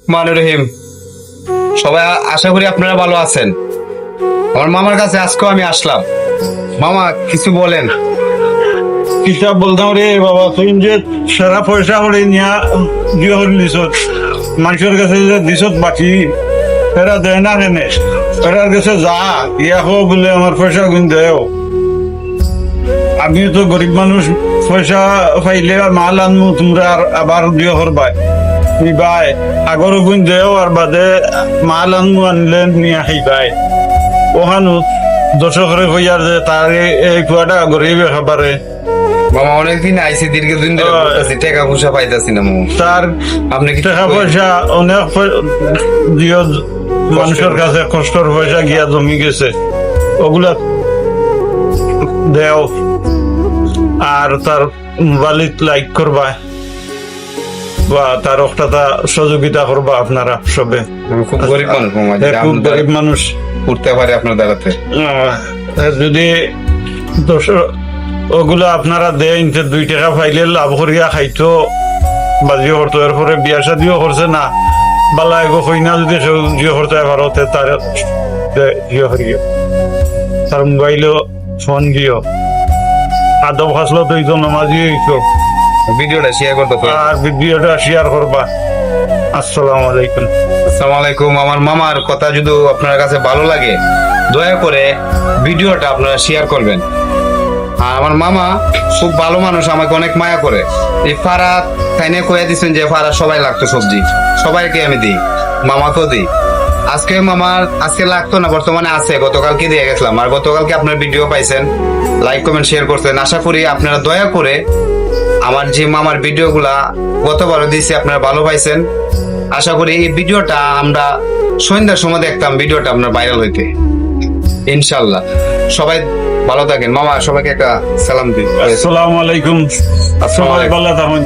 রহমানির রহিম। সবাই আশা করি আপনারা ভালো আছেন। আমার মামার কাছে আজকেও আমি আসলাম। মামা কিছু বলেন। কিতাব বলতাম রে বাবা, তুই যে সারা পয়সা করে নিয়া দিয়ে দিছত মানুষের কাছে যে দিছত বাকি এরা দেয় না কেনে, এরার কাছে যা ইয়া হো বলে আমার পয়সা গুণ দেও। আমি তো গরিব মানুষ, পয়সা পাইলে মাল আনমু, তোমরা আবার দিয়ে করবাই নিবাই আগর গুণ দেও, আর বাদে মাল আনমু আনলে নিয়ে আহিবাই। ওখানো দর্শকরে কইয়ার যে তার এই কুয়াটা গরিবে খাবারে মামা অনেকদিন আইসি, দীর্ঘদিন ধরে বলতেছি, টাকা পয়সা পাইতেছি না মামা। তার আপনি কি টাকা পয়সা অনেক দিও, মানুষের কাছে কষ্টর পয়সা গিয়া জমি গেছে, ওগুলা দেও। আর তার মোবাইলত লাইক করবা বা তার একটা সহযোগিতা করবা আপনারা সবে। আমি খুব গরিব মানুষ মামা, খুব গরিব মানুষ করতে পারে আপনার দ্বারাতে। যদি ওগুলো আপনারা দেন, 2 টাকা পাইলে লাভ করিয়া খাইতো বাজিও করতো। এরপরে বিয়া শাদিও করছে না, বালা এগো হই না, যদি জিও করতে ভারতে তার জিও করিও, তার মোবাইলও ফোন দিও। আদব হাসলো তো এইতো নামাজি হইতো, ভিডিওটা শেয়ার করতে পারেন। আর ভিডিওটা শেয়ার করবা। আসসালামু আলাইকুম। আসসালামু আলাইকুম। আমার মামার কথা যদি আপনার কাছে ভালো লাগে, দয়া করে ভিডিওটা আপনারা শেয়ার করবেন। আর আমার মামা খুব ভালো মানুষ, আমাকে অনেক মায়া করে। এই ফারা তাইনে কয়ে দিচ্ছেন যে ফারা সবাই লাগতো সবজি, সবাইকে আমি দিই, মামাকেও দিই। আজকে মামার আজকে লাগতো না, বর্তমানে আছে, গতকালকে দিয়ে গেছিলাম। আর গতকালকে আপনার ভিডিও পাইছেন, লাইক কমেন্ট শেয়ার করছেন। আশা করি আপনারা দয়া করে আমার যে মামার ভিডিওগুলা গতবারও দিয়েছি, আপনারা ভালো পাইছেন। আশা করি এই ভিডিওটা আমরা সন্ধ্যার সময় দেখতাম, ভিডিওটা আপনার ভাইরাল হইতে ইনশাল্লাহ। সবাই ভালো থাকেন। মামা সবাইকে একটা সালাম দিন। আসসালামু আলাইকুম। আসসালামু আলাইকুম। ভালো থাকুন।